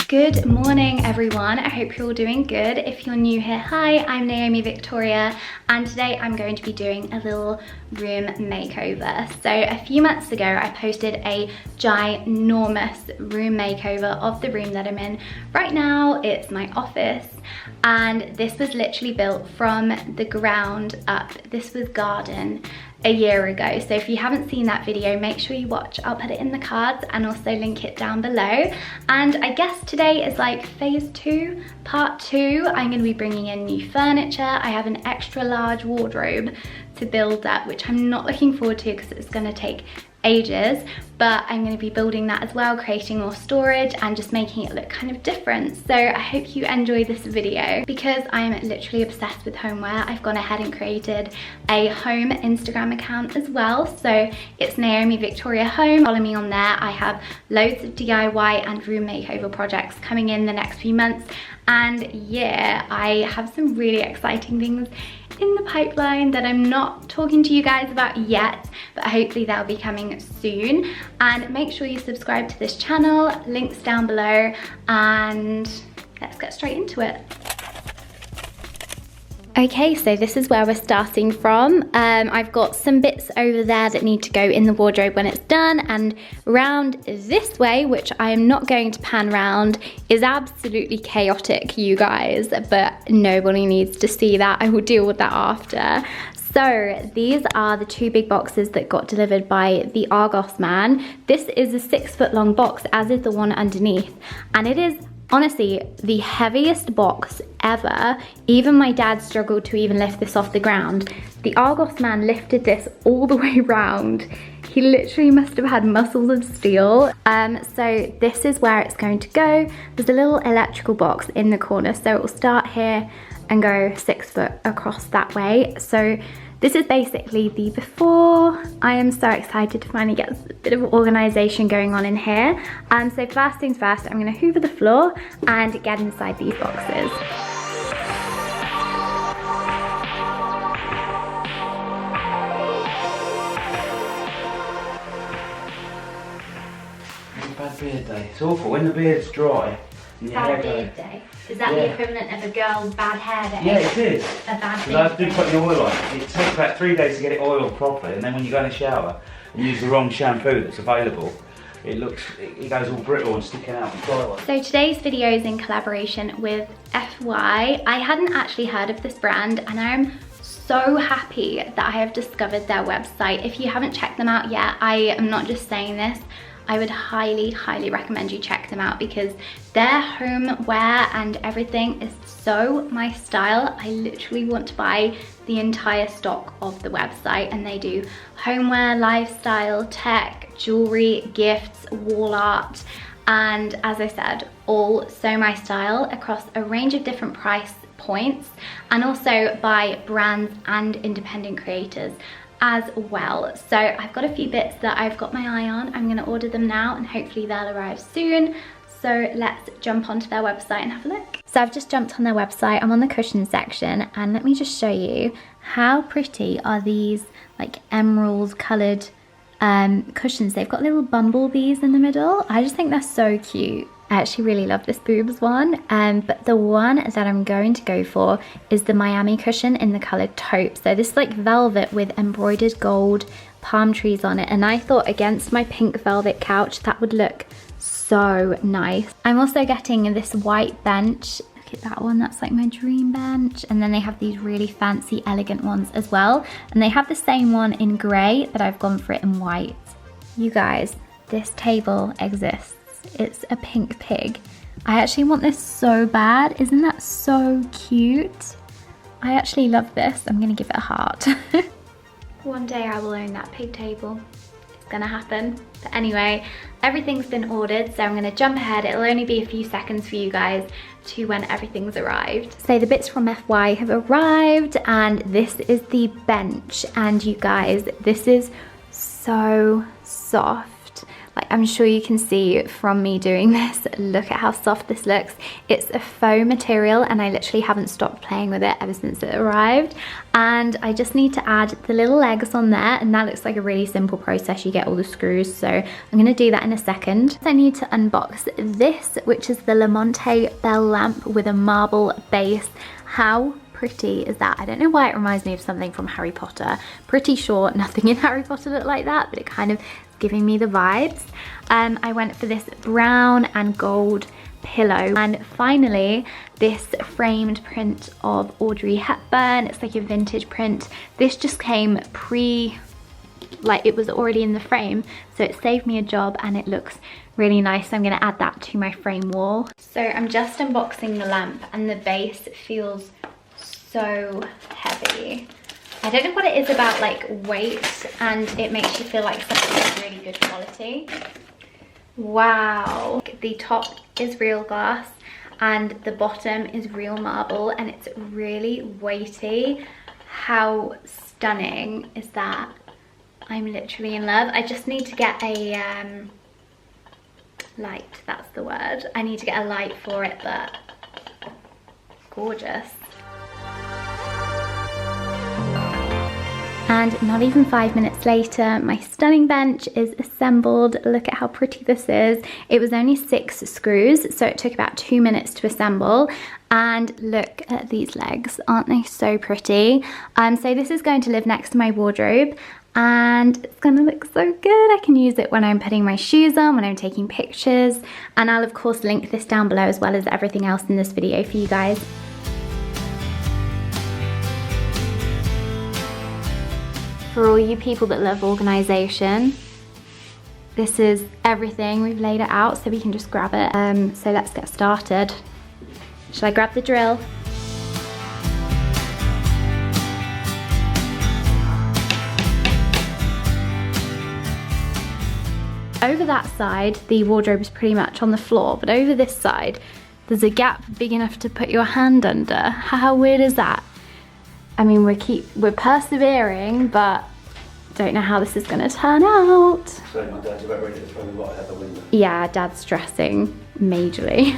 Good morning everyone, I hope you're all doing good. If you're new here, hi, I'm Naomi Victoria and today I'm going to be doing a little room makeover. So a few months ago I posted a ginormous room makeover of the room that I'm in right now. It's my office and this was literally built from the ground up. This was garden a year ago, so if you haven't seen that video, make sure you watch. I'll put it in the cards and also link it down below. And I guess today is like phase 2, part 2. I'm going to be bringing in new furniture. I have an extra large wardrobe to build up, which I'm not looking forward to because it's going to take ages, but I'm going to be building that as well, creating more storage and just making it look kind of different. So I hope you enjoy this video. Because I'm literally obsessed with homeware, I've gone ahead and created a home Instagram account as well. So it's Naomi Victoria Home. Follow me on there. I have loads of DIY and room makeover projects coming in the next few months. And yeah, I have some really exciting things in the pipeline that I'm not talking to you guys about yet, but hopefully that'll be coming soon. And make sure you subscribe to this channel, links down below, and let's get straight into it. Okay, so this is where we're starting from. I've got some bits over there that need to go in the wardrobe when it's done, and round this way, which I am not going to pan round, is absolutely chaotic, you guys, but nobody needs to see that. I will deal with that after. So these are the 2 big boxes that got delivered by the Argos man. This is a 6-foot long box, as is the one underneath, and it is honestly the heaviest box ever. Even my dad struggled to even lift this off the ground. The Argos man lifted this all the way round. He literally must have had muscles of steel. So this is where it's going to go. There's a little electrical box in the corner, so it will start here and go 6 foot across that way. So this is basically the before. I am so excited to finally get a bit of organisation going on in here. So first things first, I'm going to hoover the floor and get inside these boxes. Bad beard day. It's awful when the beard's dry. Bad beard day. Is that the equivalent of a girl's bad hair day? Yeah, it is. A bad beard. I've day. been putting oil on it. It takes about 3 days to get it oiled properly, and then when you go in the shower and use the wrong shampoo that's available, it goes all brittle and sticking out the toilet. So today's video is in collaboration with FY. I hadn't actually heard of this brand, and I'm so happy that I have discovered their website. If you haven't checked them out yet, I am not just saying this, I would highly, highly recommend you check them out because their homeware and everything is so my style. I literally want to buy the entire stock of the website, and they do homeware, lifestyle, tech, jewelry, gifts, wall art, and as I said, all so my style across a range of different price points, and also by brands and independent creators as well. So I've got a few bits that I've got my eye on. I'm going to order them now and hopefully they'll arrive soon. So let's jump onto their website and have a look. So I've just jumped on their website. I'm on the cushion section, and let me just show you how pretty are these like emerald coloured cushions. They've got little bumblebees in the middle. I just think they're so cute. I actually really love this boobs one, but the one that I'm going to go for is the Miami cushion in the colour taupe. So this is like velvet with embroidered gold palm trees on it, and I thought against my pink velvet couch that would look so nice. I'm also getting this white bench. Look at that one, that's like my dream bench. And then they have these really fancy elegant ones as well, and they have the same one in grey, but I've gone for it in white. You guys, this table exists. It's a pink pig. I actually want this so bad. Isn't that so cute? I actually love this. I'm gonna give it a heart. One day I will own that pig table. It's gonna happen. But anyway, everything's been ordered, so I'm gonna jump ahead. It'll only be a few seconds for you guys to when everything's arrived. So the bits from FY have arrived, and this is the bench. And you guys, this is so soft. Like, I'm sure you can see from me doing this, look at how soft this looks. It's a faux material and I literally haven't stopped playing with it ever since it arrived. And I just need to add the little legs on there, and that looks like a really simple process. You get all the screws, so I'm gonna do that in a second. I need to unbox this, which is the Lamonte bell lamp with a marble base. How pretty is that? I don't know why it reminds me of something from Harry Potter. Pretty sure nothing in Harry Potter looked like that, but it kind of is giving me the vibes. I went for this brown and gold pillow, and finally this framed print of Audrey Hepburn. It's like a vintage print. This just came like it was already in the frame, so it saved me a job and it looks really nice. So I'm going to add that to my frame wall. So I'm just unboxing the lamp and the base feels so heavy. I don't know what it is about like weight, and it makes you feel like something is really good quality. Wow. The top is real glass and the bottom is real marble, and it's really weighty. How stunning is that? I'm literally in love. I just need to get a light, that's the word. I need to get a light for it, but gorgeous. And not even 5 minutes later, my stunning bench is assembled. Look at how pretty this is. It was only 6 screws, so it took about 2 minutes to assemble. And look at these legs, aren't they so pretty? So this is going to live next to my wardrobe, and it's gonna look so good. I can use it when I'm putting my shoes on, when I'm taking pictures, and I'll of course link this down below as well as everything else in this video for you guys. For all you people that love organisation, this is everything. We've laid it out so we can just grab it. So let's get started. Shall I grab the drill? Over that side, the wardrobe is pretty much on the floor, but over this side, there's a gap big enough to put your hand under. How weird is that? I mean, we're persevering, but don't know how this is gonna turn out. So my dad's about ready to throw the light out the window. Yeah, Dad's stressing majorly.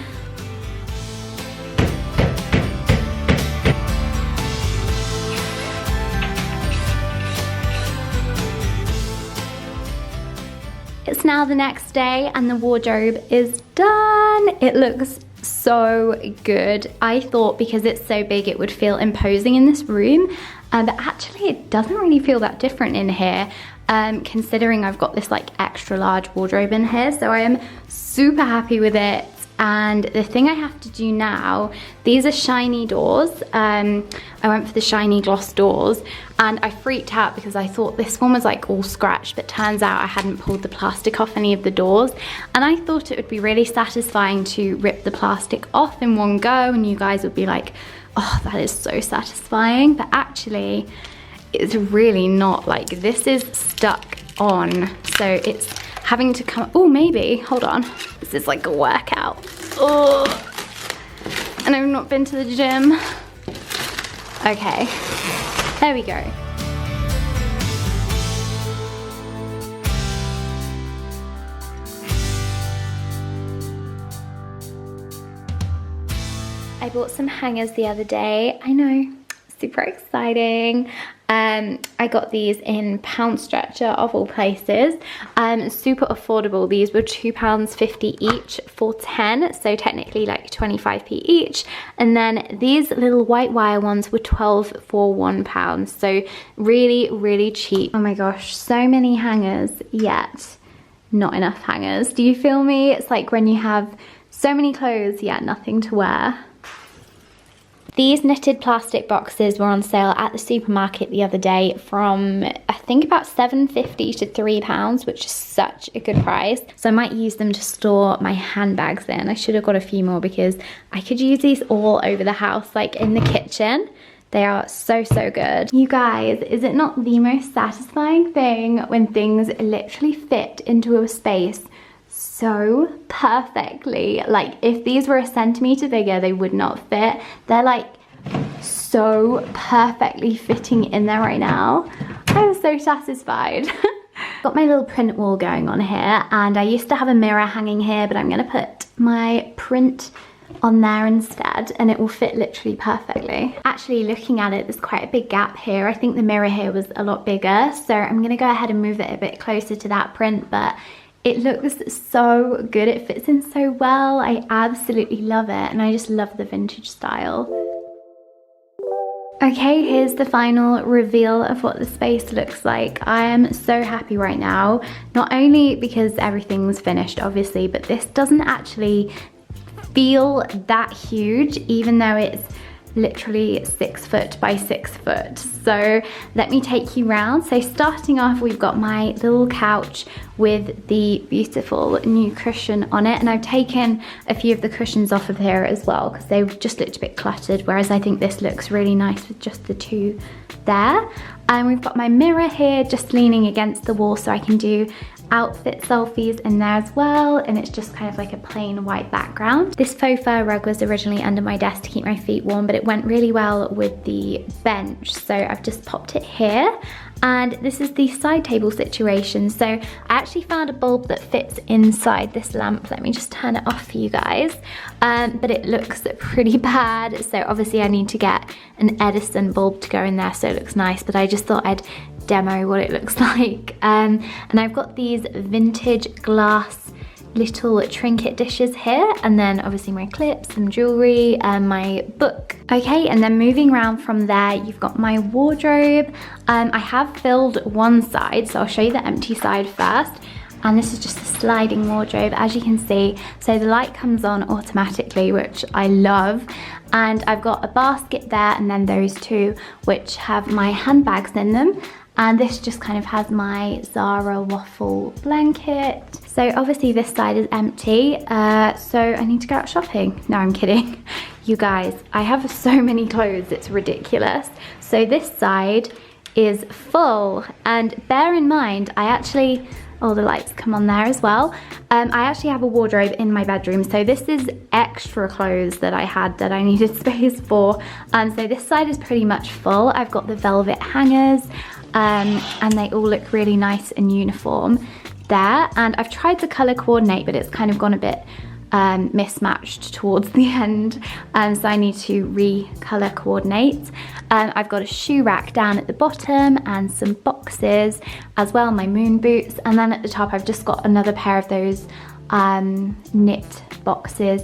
It's now the next day and the wardrobe is done. It looks so good. I thought because it's so big it would feel imposing in this room, but actually it doesn't really feel that different in here, considering I've got this like extra large wardrobe in here. So I am super happy with it. And the thing I have to do now, these are shiny doors. I went for the shiny gloss doors, and I freaked out because I thought this one was like all scratched, but turns out I hadn't pulled the plastic off any of the doors. And I thought it would be really satisfying to rip the plastic off in one go, and you guys would be like, oh, that is so satisfying. But actually, it's really not. Like, this is stuck on, so it's having to come, oh, maybe, hold on. This is like a workout. Oh, and I've not been to the gym. Okay, there we go. I bought some hangers the other day. I know, super exciting. I got these in Pound Stretcher of all places. Super affordable. These were £2.50 each for 10, so technically like 25p each. And then these little white wire ones were 12 for £1, so really, really cheap. Oh my gosh, so many hangers, yet not enough hangers. Do you feel me? It's like when you have so many clothes, yet nothing to wear. These knitted plastic boxes were on sale at the supermarket the other day from, I think, about £7.50 to £3, which is such a good price. So I might use them to store my handbags in. I should have got a few more because I could use these all over the house, like in the kitchen. They are so, so good. You guys, is it not the most satisfying thing when things literally fit into a space so perfectly? Like, if these were a centimetre bigger, they would not fit. They're like so perfectly fitting in there right now. I'm so satisfied. got my little print wall going on here, and I used to have a mirror hanging here, but I'm gonna put my print on there instead, and it will fit literally perfectly. Actually, looking at it, there's quite a big gap here. I think the mirror here was a lot bigger, so I'm gonna go ahead and move it a bit closer to that print, but it looks so good. It fits in so well. I absolutely love it, and I just love the vintage style. Okay, here's the final reveal of what the space looks like. I am so happy right now, not only because everything's finished, obviously, but this doesn't actually feel that huge, even though it's literally 6 foot by 6 foot. So let me take you round. So starting off, we've got my little couch with the beautiful new cushion on it, and I've taken a few of the cushions off of here as well because they just looked a bit cluttered, whereas I think this looks really nice with just the two there. And we've got my mirror here just leaning against the wall so I can do outfit selfies in there as well, and it's just kind of like a plain white background. This faux fur rug was originally under my desk to keep my feet warm, but it went really well with the bench, so I've just popped it here. And this is the side table situation. So I actually found a bulb that fits inside this lamp. Let me just turn it off for you guys. But it looks pretty bad. So obviously I need to get an Edison bulb to go in there so it looks nice, but I just thought I'd demo what it looks like. And I've got these vintage glass little trinket dishes here, and then obviously my clips, some jewelry, and my book. Okay, and then moving around from there, you've got my wardrobe. I have filled one side, so I'll show you the empty side first. And this is just a sliding wardrobe, as you can see. So the light comes on automatically, which I love. And I've got a basket there, and then those two, which have my handbags in them. And this just kind of has my Zara waffle blanket. So obviously this side is empty, so I need to go out shopping. No, I'm kidding. You guys, I have so many clothes, it's ridiculous. So this side is full, and bear in mind, I actually, oh, the lights come on there as well. I actually have a wardrobe in my bedroom, so this is extra clothes that I had that I needed space for. So this side is pretty much full. I've got the velvet hangers, and they all look really nice and uniform there. And I've tried to color coordinate, but it's kind of gone a bit mismatched towards the end, so I need to recolor coordinate. I've got a shoe rack down at the bottom and some boxes as well, my moon boots, and then at the top I've just got another pair of those knit boxes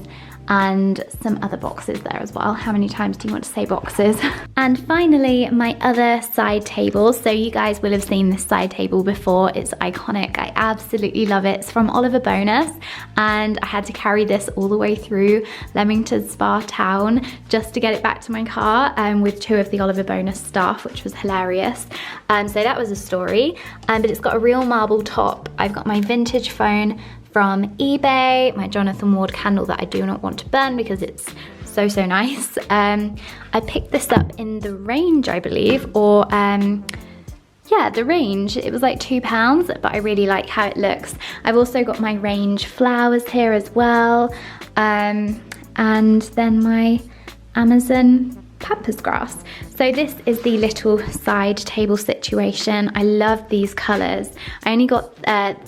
and some other boxes there as well. How many times do you want to say boxes? And finally, my other side table. So you guys will have seen this side table before. It's iconic. I absolutely love it. It's from Oliver Bonus, and I had to carry this all the way through Leamington Spa Town just to get it back to my car, with two of the Oliver Bonus staff, which was hilarious. So that was a story. But it's got a real marble top. I've got my vintage phone from eBay, my Jonathan Ward candle that I do not want to burn because it's so nice. I picked this up in the Range, I believe, or yeah, the Range. It was like £2, but I really like how it looks. I've also got my Range flowers here as well, and then my Amazon pampas grass. So this is the little side table situation. I love these colors. I only got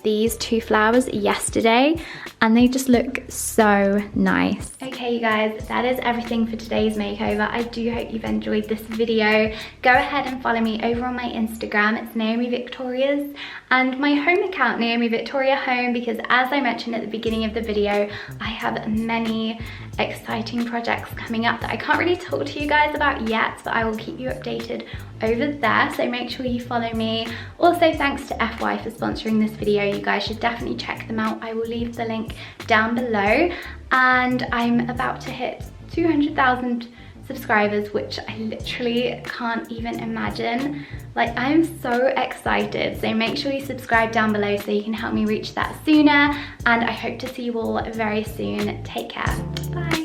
these two flowers yesterday, and they just look so nice. Okay, you guys, that is everything for today's makeover. I do hope you've enjoyed this video. Go ahead and follow me over on my Instagram. It's Naomi Victoria's, and my home account, Naomi Victoria Home, because as I mentioned at the beginning of the video, I have many exciting projects coming up that I can't really talk to you guys about yet, but I will keep you updated over there, so make sure you follow me. Also, thanks to FY for sponsoring this video. You guys should definitely check them out. I will leave the link down below, and I'm about to hit 200,000 subscribers, which I literally can't even imagine. Like, I'm so excited. So make sure you subscribe down below so you can help me reach that sooner, and I hope to see you all very soon. Take care. Bye.